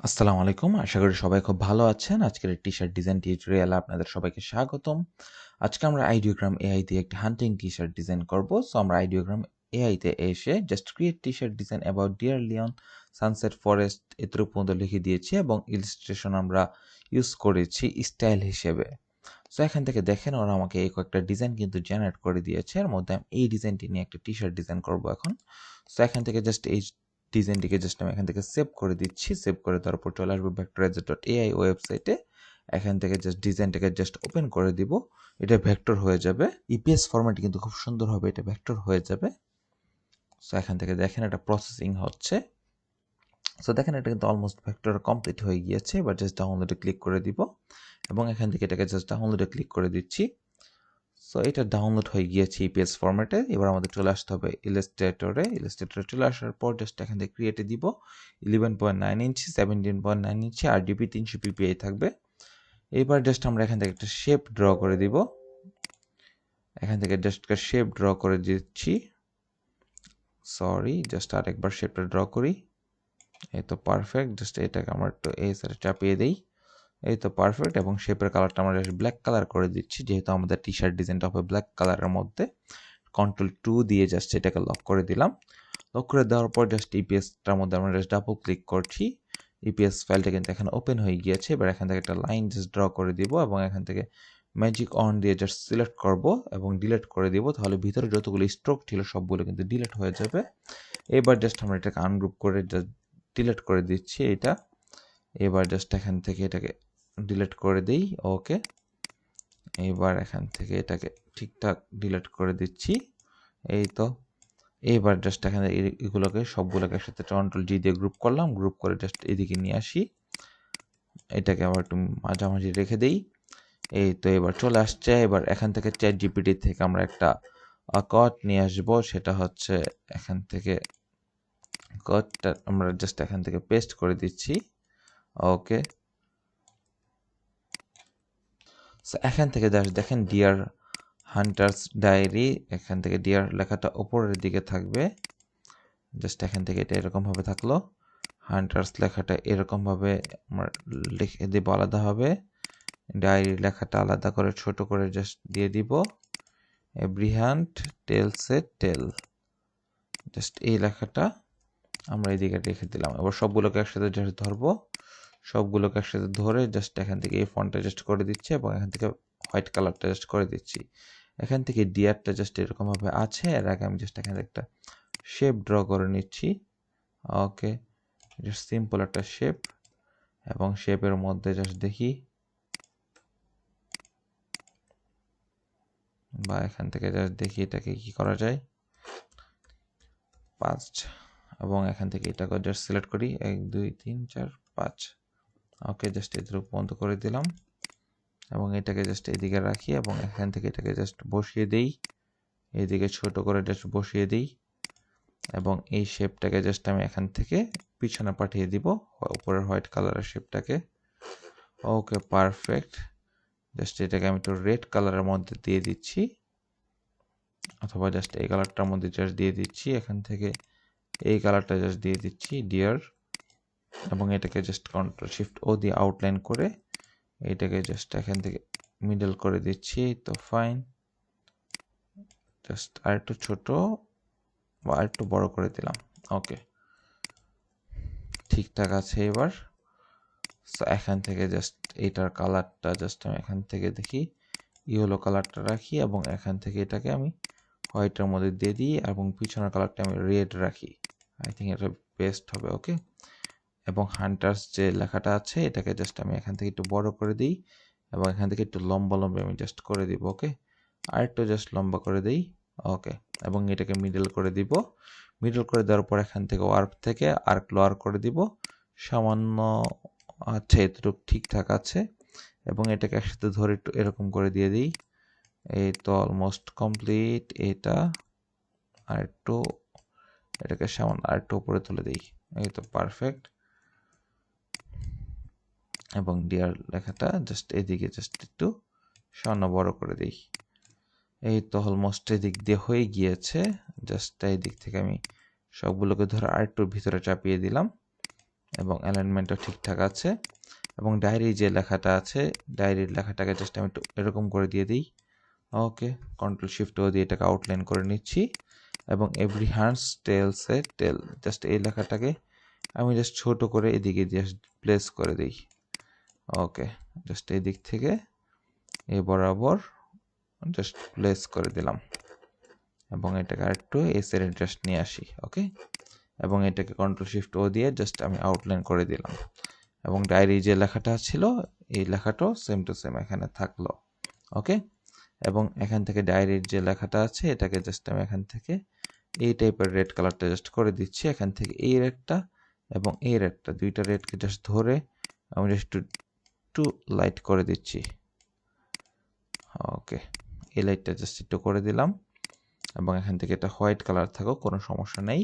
আসসালামু আলাইকুম। আশা করি সবাই খুব ভালো আছেন। আজকের এই টি-শার্ট ডিজাইন টিউটোরিয়ালে আপনাদের সবাইকে স্বাগতম। আজকে আমরা আইডিওগ্রাম এআই দিয়ে একটা হান্টিং টি-শার্ট ডিজাইন করব। সো আমরা আইডিওগ্রাম এআই তে এসে just create T-shirt design about deer lion sunset forest এতটুকু পর্যন্ত লিখে দিয়েছি এবং ইলাস্ট্রেশন আমরা ইউজ করেছি স্টাইল হিসেবে। সো এখান থেকে দেখেন ওরা আমাকে এই কয়েকটা ডিজাইন কিন্তু জেনারেট করে দিয়েছে। এর মধ্যে আমি এই ডিজাইনটি নিয়ে একটা টি-শার্ট ডিজাইন করব এখন। সো এখান থেকে জাস্ট এই ডিজাইনটিকে জাস্ট আমি এখান থেকে সেভ করে দিচ্ছি। সেভ করে দেওয়ার পর চলে আসবো vectorizer.ai ওয়েবসাইটে। এখান থেকে জাস্ট ডিজাইনটাকে জাস্ট ওপেন করে দিব। এটা ভেক্টর হয়ে যাবে। ইপিএস ফরম্যাটে কিন্তু খুব সুন্দর হবে, এটা ভেক্টর হয়ে যাবে। সো এখান থেকে দেখেন এটা প্রসেসিং হচ্ছে। সো দেখেন এটা কিন্তু অলমোস্ট ভেক্টর কমপ্লিট হয়ে গিয়েছে। এবার জাস্ট ডাউনলোডে ক্লিক করে দিব এবং এখান থেকে এটাকে জাস্ট ডাউনলোডে ক্লিক করে দিচ্ছি। সো এটা ডাউনলোড হয়ে গিয়েছে ইপিএস ফরম্যাটে। এবার আমাদের চলে আসতে হবে ইলাস্ট্রেটরে। ইলাস্ট্রেটরে চলে আসার পর জাস্ট এখান থেকে ক্রিয়েটে দিব 11.9 ইঞ্চি 17.9 ইঞ্চি RGB 300 ppi থাকবে। এবার জাস্ট আমরা এখান থেকে একটা শেপ ড্র করে দিব। এখান থেকে জাস্ট একটা শেপ ড্র করে দিচ্ছি। সরি, জাস্ট আরেকবার শেপটা ড্র করি। এই তো পারফেক্ট। জাস্ট এটাকে আমরা একটু এই সাইডে চাপিয়ে দেই। এই তো পারফেক্ট। এবং শেপের কালারটা আমরা জাস্ট ব্ল্যাক কালার করে দিচ্ছি, যেহেতু আমাদের টি শার্ট ডিজাইনটা হবে ব্ল্যাক কালারের মধ্যে। Ctrl+2 দিয়ে জাস্ট এটাকে লক করে দিলাম। লক করে দেওয়ার পর জাস্ট ইপিএসটার মধ্যে আমরা জাস্ট ডাবল ক্লিক করছি। ইপিএস ফাইলটা কিন্তু এখানে ওপেন হয়ে গিয়েছে। এবার এখান থেকে একটা লাইন জাস্ট ড্র করে দিব এবং এখান থেকে ম্যাজিক অন দিয়ে জাস্ট সিলেক্ট করব এবং ডিলিট করে দিব। তাহলে ভিতরে যতগুলো স্ট্রোক ছিল সবগুলো কিন্তু ডিলিট হয়ে যাবে। এবার জাস্ট আমরা এটাকে আনগ্রুপ করে জাস্ট ডিলিট করে দিচ্ছি এটা। এবার জাস্ট এখান থেকে এটাকে ডিলিট করে দিই। ওকে, এবার এখান থেকে এটাকে ঠিকঠাক ডিলিট করে দিচ্ছি। এই তো এইবার জাস্ট এখানে এগুলোকে সবগুলোকে একসাথে Ctrl+G দিয়ে গ্রুপ করলাম। গ্রুপ করে জাস্ট এদিকে নিয়ে আসি। এটাকে আবার একটু মাঝামাঝি রেখে দেই। এই তো এবার চলে আসছে। এবার এখান থেকে ChatGPT থেকে আমরা একটা কোড নিয়ে আসবো। সেটা হচ্ছে এখান থেকে কোডটা আমরা জাস্ট এখান থেকে পেস্ট করে দিচ্ছি। ওকে, এখান থেকে জাস্ট দেখেন ডিয়ার হান্টার্স ডায়েরি, এখান থেকে ডিয়ার লেখাটা উপরের দিকে থাকবে। জাস্ট এখান থেকে এটা এরকমভাবে থাকলো। হান্টার্স লেখাটা এরকমভাবে আমরা লিখে দিব আলাদাভাবে। ডায়েরি লেখাটা আলাদা করে ছোট করে জাস্ট দিয়ে দিব। Every hunt tells a tale, just এই লেখাটা আমরা এইদিকে রেখে দিলাম। এবার সবগুলোকে একসাথে জাস্ট ধরবো। সবগুলোকে একসাথে ধরে জাস্ট এখান থেকে এই ফন্টটা জাস্ট করে দিচ্ছি এবং এখান থেকে হোয়াইট কালারটা জাস্ট করে দিচ্ছি। এখান থেকে ডিয়ারটা জাস্ট এরকমভাবে আছে। এর আগে আমি জাস্ট এখানে একটা শেপ ড্র করে নিচ্ছি। ওকে, জাস্ট সিম্পল একটা শেপ এবং শেপের মধ্যে জাস্ট দেখি বা এখান থেকে জাস্ট দেখি এটাকে কি করা যায়। 5 এবং এখান থেকে এটাকে জাস্ট সিলেক্ট করি 1 2 3 4 5। ওকে, জাস্ট এতটুকু বন্ধ করে দিলাম এবং এটাকে জাস্ট এইদিকে রাখি এবং এখান থেকে এটাকে জাস্ট বসিয়ে দেই। এইদিকে ছোট করে জাস্ট বসিয়ে দিই এবং এই শেপটাকে জাস্ট আমি এখান থেকে পিছনে পাঠিয়ে দিব উপরের হোয়াইট কালারের শেপটাকে। ওকে, পারফেক্ট। জাস্ট এটাকে আমি একটু রেড কালারের মধ্যে দিয়ে দিচ্ছি, অথবা জাস্ট এই কালারটার মধ্যে জাস্ট দিয়ে দিচ্ছি। এখান থেকে এই কালারটা জাস্ট দিয়ে দিচ্ছি ডিয়ার, এবং এটাকে জাস্ট Ctrl+Shift+O দিয়ে আউটলাইন করে এটাকে জাস্ট এখান থেকে মিডল করে দিচ্ছি। তো ফাইন, জাস্ট আরেকটু ছোট বা আরেকটু বড় করে দিলাম। ওকে, ঠিকঠাক আছে এবার। সো এখান থেকে জাস্ট এইটার কালারটা জাস্ট আমি এখান থেকে দেখি ইয়েলো কালারটা রাখি এবং এখান থেকে এটাকে আমি হোয়াইটের মধ্যে দিয়ে দিই এবং পিছনের কালারটা আমি রেড রাখি। আই থিঙ্ক এটা বেস্ট হবে। ওকে, এবং হান্টার্স যে লেখাটা আছে এটাকে জাস্ট আমি এখান থেকে একটু বড় করে দিই এবং এখান থেকে একটু লম্বা লম্বা আমি জাস্ট করে দিব। ওকে, আর একটু জাস্ট লম্বা করে দিই। ওকে, এবং এটাকে মিডল করে দিব। মিডল করে দেওয়ার পর এখান থেকে ওয়ার্প থেকে আর্ক লোয়ার করে দিব সামান্য। আচ্ছা, এতটুকু ঠিকঠাক আছে এবং এটাকে একসাথে ধরে একটু এরকম করে দিয়ে দিই। এই তো অলমোস্ট কমপ্লিট। এটা আর একটু এটাকে সামান্য আর একটু উপরে তুলে দিই। এই তো পারফেক্ট। এবং ডিয়ার লেখাটা জাস্ট এদিকে জাস্ট একটু সামান্য বড় করে দিই। এই তো অলমোস্ট এদিক দিয়ে হয়ে গিয়েছে। জাস্ট এই দিক থেকে আমি সবগুলোকে ধরে আর একটু ভিতরে চাপিয়ে দিলাম এবং অ্যালাইনমেন্টও ঠিকঠাক আছে এবং ডায়েরি যে লেখাটা আছে ডায়েরির লেখাটাকে জাস্ট আমি একটু এরকম করে দিয়ে দিই ওকে কন্ট্রোল শিফট ও দিয়ে এটাকে আউটলাইন করে নিচ্ছি এবং every hands tells a tale just এই লেখাটাকে আমি জাস্ট ছোট করে এদিকে জাস্ট প্লেস করে দিই ওকে জাস্ট এই দিক থেকে এই বরাবর জাস্ট প্লেস করে দিলাম এবং এটাকে আরেকটু এসের জাস্ট নিয়ে আসি ওকে এবং এটাকে কন্ট্রোল শিফট ও দিয়ে জাস্ট আমি আউটলাইন করে দিলাম এবং ডায়েরি যে লেখাটা ছিল এই লেখাটাও সেম টু সেম এখানে থাকলো ওকে এবং এখান থেকে ডায়েরির যে লেখাটা আছে এটাকে জাস্ট আমি এখান থেকে এই টাইপের রেড কালারটা জাস্ট করে দিচ্ছি এখান থেকে এই রেডটা এবং এই রেডটা দুইটা রেডকে জাস্ট ধরে আমি জাস্ট একটু লাইট করে দিচ্ছি ওকে এই লাইটটা জাস্ট একটু করে দিলাম এবং এখান থেকে এটা হোয়াইট কালার থাকো কোনো সমস্যা নেই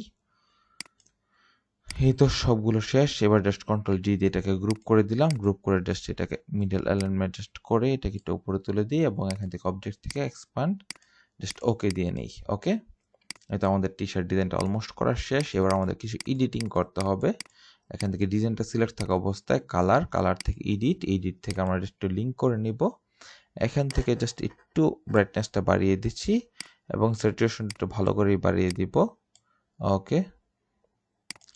এই তো সবগুলো শেষ এবার জাস্ট কন্ট্রোল জি দিয়ে এটাকে গ্রুপ করে দিলাম গ্রুপ করে জাস্ট এটাকে মিডল অ্যালাইনমেন্ট জাস্ট করে এটাকে একটু উপরে তুলে দিই এবং এখান থেকে অবজেক্ট থেকে এক্সপান্ড জাস্ট ওকে দিয়ে নেই ওকে এটা আমাদের টি শার্ট ডিজাইনটা অলমোস্ট করা শেষ এবার আমাদের কিছু এডিটিং করতে হবে এখান থেকে ডিজাইনটা সিলেক্ট থাকা অবস্থায় কালার থেকে এডিট থেকে আমরা জাস্ট একটু লিঙ্ক করে নিব এখান থেকে জাস্ট একটু ব্রাইটনেসটা বাড়িয়ে দিচ্ছি এবং স্যাচুরেশনটা একটু ভালো করেই বাড়িয়ে দিব ওকে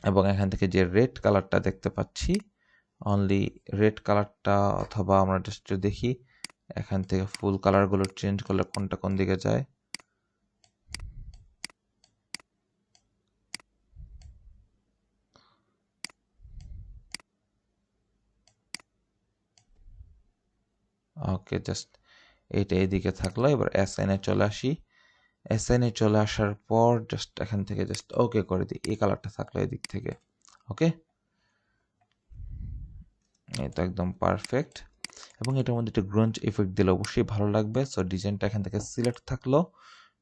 এবং এখান থেকে যে রেড কালারটা দেখতে পাচ্ছি অনলি রেড কালারটা অথবা আমরা জাস্ট দেখি এখান থেকে ফুল কালারগুলো চেঞ্জ করলে কোনটা কোন দিকে যায় ওকে জাস্ট এইটা এইদিকে থাকলো এবার এসএন এ চলে আসি এসএন এ চলে আসার পর জাস্ট এখান থেকে জাস্ট ওকে করে দিই এই কালারটা থাকলো এদিক থেকে ওকে এই তো একদম পারফেক্ট এবং এটার মধ্যে একটু গ্রঞ্জ ইফেক্ট দিলে অবশ্যই ভালো লাগবে সো ডিজাইনটা এখান থেকে সিলেক্ট থাকলো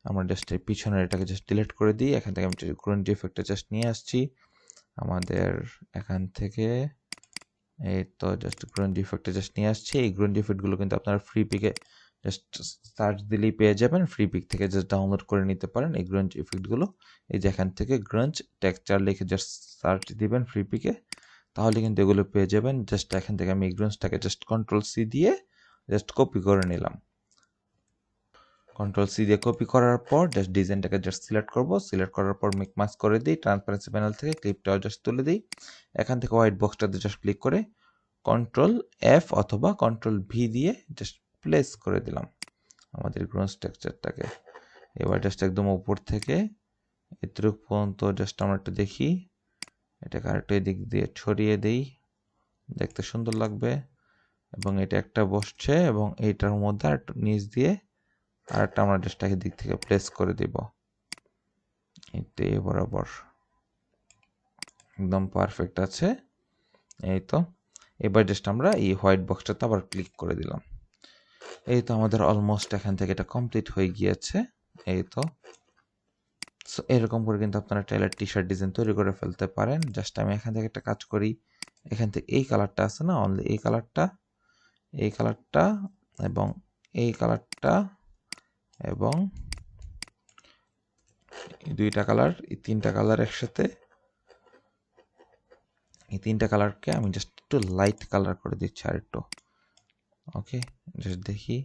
আমরা জাস্ট এই পিছনের এটাকে জাস্ট ডিলিট করে দিই এখান থেকে আমি গ্রঞ্জ ইফেক্টটা জাস্ট নিয়ে আসছি আমাদের এখান থেকে এই তো জাস্ট গ্রঞ্জ ইফেক্টটা জাস্ট নিয়ে আসছি এই গ্রঞ্জ ইফেক্টগুলো কিন্তু আপনারা ফ্রি পিকে জাস্ট সার্চ দিলেই পেয়ে যাবেন ফ্রি পিক থেকে জাস্ট ডাউনলোড করে নিতে পারেন এই গ্রঞ্জ ইফেক্টগুলো এই যে এখান থেকে গ্রঞ্জ টেক্সচার লিখে জাস্ট সার্চ দিবেন ফ্রি পিকে তাহলে কিন্তু এগুলো পেয়ে যাবেন জাস্ট এখান থেকে আমি এই গ্রঞ্জটাকে জাস্ট কন্ট্রোল সি দিয়ে জাস্ট কপি করে নিলাম কন্ট্রোল সি দিয়ে কপি করার পর জাস্ট ডিজাইনটাকে জাস্ট সিলেক্ট করব সিলেক্ট করার পর মিকমাস করে দিই ট্রান্সপারেন্সি প্যানেল থেকে ক্লিপটাও জাস্ট তুলে দিই এখান থেকে হোয়াইট বক্সটাতে জাস্ট ক্লিক করে কন্ট্রোল এফ অথবা কন্ট্রোল ভি দিয়ে জাস্ট প্লেস করে দিলাম আমাদের গ্রোন স্ট্রাকচারটাকে এবার জাস্ট একদম উপর থেকে এতটুকু পর্যন্ত জাস্ট আমরা একটু দেখি এটাকে আরেকটু এদিক দিয়ে ছড়িয়ে দিই দেখতে সুন্দর লাগবে এবং এটা একটা বসছে এবং এইটার মধ্যে আরেকটু নিচ দিয়ে আরেকটা আমরা জাস্ট দিক থেকে প্লেস করে দিব এইটা বরাবর একদম পারফেক্ট আছে এই তো এবার জাস্ট আমরা এই হোয়াইট বক্সটাতে আবার ক্লিক করে দিলাম এই তো আমাদের অলমোস্ট এখান থেকে এটা কমপ্লিট হয়ে গিয়েছে এই তো সো এরকম করে কিন্তু আপনারা টেইলার টি শার্ট ডিজাইন তৈরি করে ফেলতে পারেন জাস্ট আমি এখান থেকে একটা কাজ করি এখান থেকে এই কালারটা আছে না অনলি এই কালারটা এবং এই কালারটা এবং এই দুইটা কালার এই তিনটা কালার একসাথে এই তিনটা কালারকে আমি জাস্ট একটু লাইট কালার করে দিচ্ছি আর একটু ওকে জাস্ট দেখি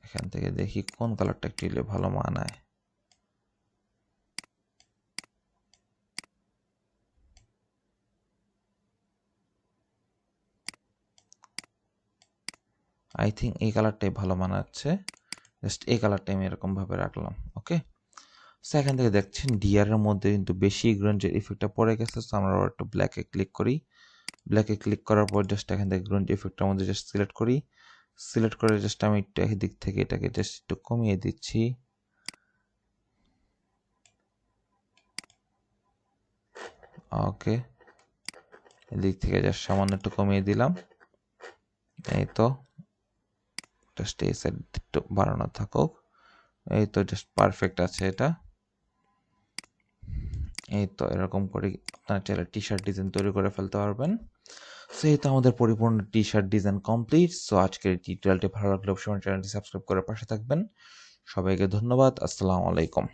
এখান থেকে দেখি কোন কালারটা একটু ভালো মানায় আই থিঙ্ক এই কালারটাই ভালো মানাচ্ছে জাস্ট এই কালারটাই আমি এরকম ভাবে রাখলাম ওকে সো এখান থেকে দেখছেন ডিআরের মধ্যে কিন্তু বেশি গ্রঞ্জের ইফেক্টটা পড়ে গেছে সো আমরা একটু ব্ল্যাকে ক্লিক করি ব্ল্যাকে ক্লিক করার পর জাস্ট এখান থেকে গ্রঞ্জ ইফেক্টটার মধ্যে জাস্ট সিলেক্ট করি সিলেক্ট করে জাস্ট আমি একটু একদিক থেকে এটাকে জাস্ট একটু কমিয়ে দিচ্ছি ওকে এদিক থেকে জাস্ট সামান্য একটু কমিয়ে দিলাম এই তো জাস্ট এই সাইড একটু বাড়ানো থাকুক এই তো জাস্ট পারফেক্ট আছে এটা এই তো এরকম করে আপনারা চাইলে টি শার্ট ডিজাইন তৈরি করে ফেলতে পারবেন সো এই তো আমাদের পরিপূর্ণ T shirt design complete so আজকের টিউটোরিয়ালটি ভালো লাগলে অবশ্যই চ্যানেলটি সাবস্ক্রাইব করে পাশে থাকবেন সবাইকে ধন্যবাদ আসসালামু আলাইকুম